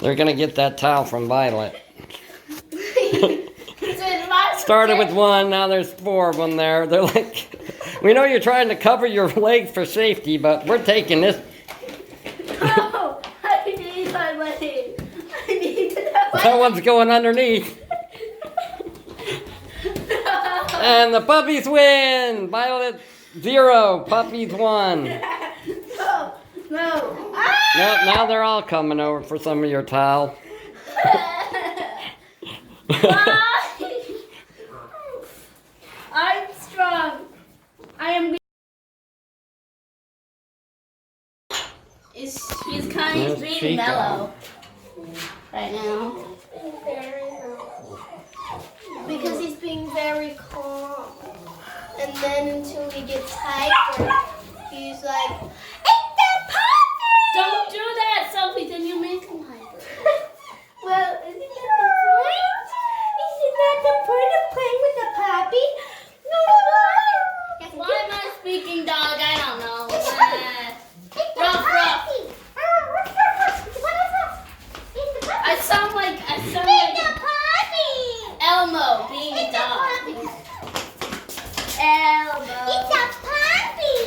They're gonna get that towel from Violet. Started with one, now there's 4 of them there. They're like, we know you're trying to cover your legs for safety, but we're taking this. Oh, I need my money. I need that money. That one's going underneath. And the puppies win! Violet 0, puppies 1. No, no. Now they're all coming over for some of your towel. I'm strong. I am. He's kind of being Chico. mellow right now. Because he's being very calm. And then until he gets hyper, he's like, "It's the puppy!" Don't do that, Sophie, then you make him hyper. Well, isn't that the point? Isn't that the point of playing with the puppy? No, why am I speaking dog? I don't know. Ruff, ruff. I sound like Elmo being a dog. Elmo. It's a puppy.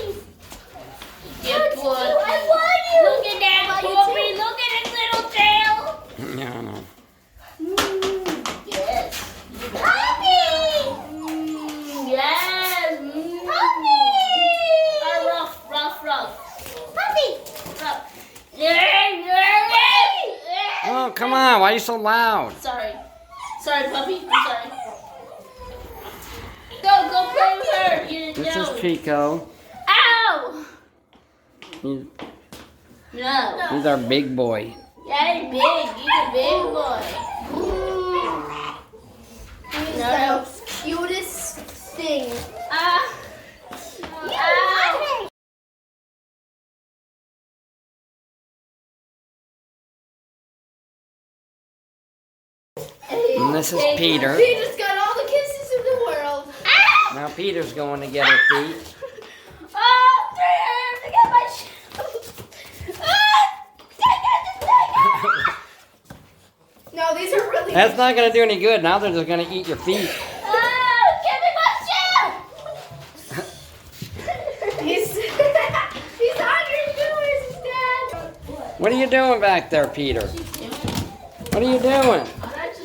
Good boy. I want you. Look at that puppy. Look at his little tail. Yeah, I know. Yes. Puppy. Yes. Puppy. Ruff, ruff, ruff. Puppy. Ruff. Oh, come on, why are you so loud? Sorry. Sorry, puppy. I'm sorry. Go play with her. You didn't This know. is Chico. Ow! He's No. our big boy. Yeah, he's big. He's a big boy. He's the cutest thing. And this is Peter. Peter's got all the kisses in the world. Now Peter's going to get her feet. Oh, I have to get my shoes. No, these are really. That's not going to do any good. Now they're just going to eat your feet. Give me my shoe. He's under yours, Dad. What are you doing back there, Peter? What are you doing?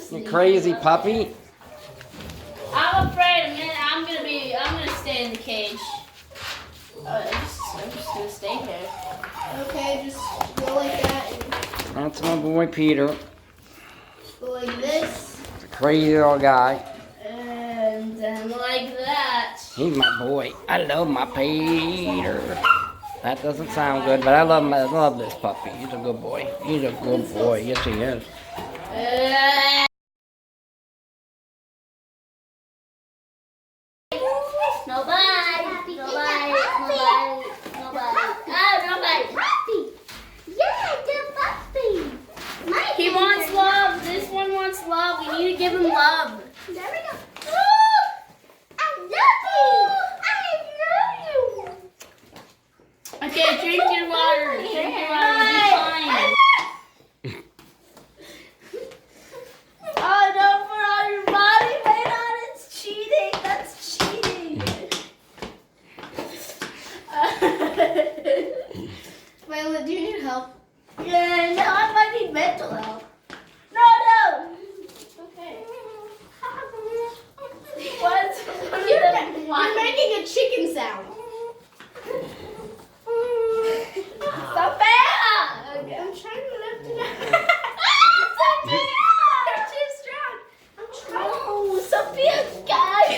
You crazy puppy? I'm afraid I'm gonna stay in the cage. I'm just gonna stay here. Okay, just go like that and That's my boy Peter. go like this. He's a crazy little guy. And then like that. He's my boy. I love my Peter. That doesn't sound good, but I love this puppy. He's a good boy. He's a good boy. Yes, he is. Nobody. Puppy. Yeah, the puppy. He wants love. This one wants love. We need to give him love. There we go. I love you. Okay, drink your water. Drink your water. Be fine. Oh, don't put all your body weight on. It's cheating. That's cheating. Violet, do you need help? Yeah, no, I might need mental help. No. Okay. You're making a chicken sound. Sophia! Okay, I'm trying to lift it up. Sophia! You're too strong. I'm trying. Oh, Sophia, guys.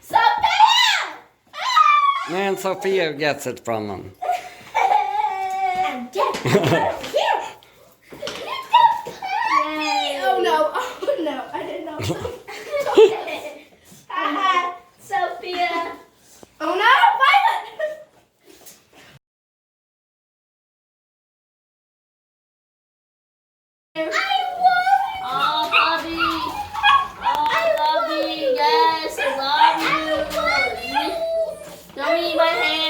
Sophia! Man, Sophia gets it from him. I'm dead. Here. Oh no, I didn't know. Sophia. Oh no, Violet! I won! Oh, Bobby. Oh, Bobby. Yes, I love you. Don't eat my hand.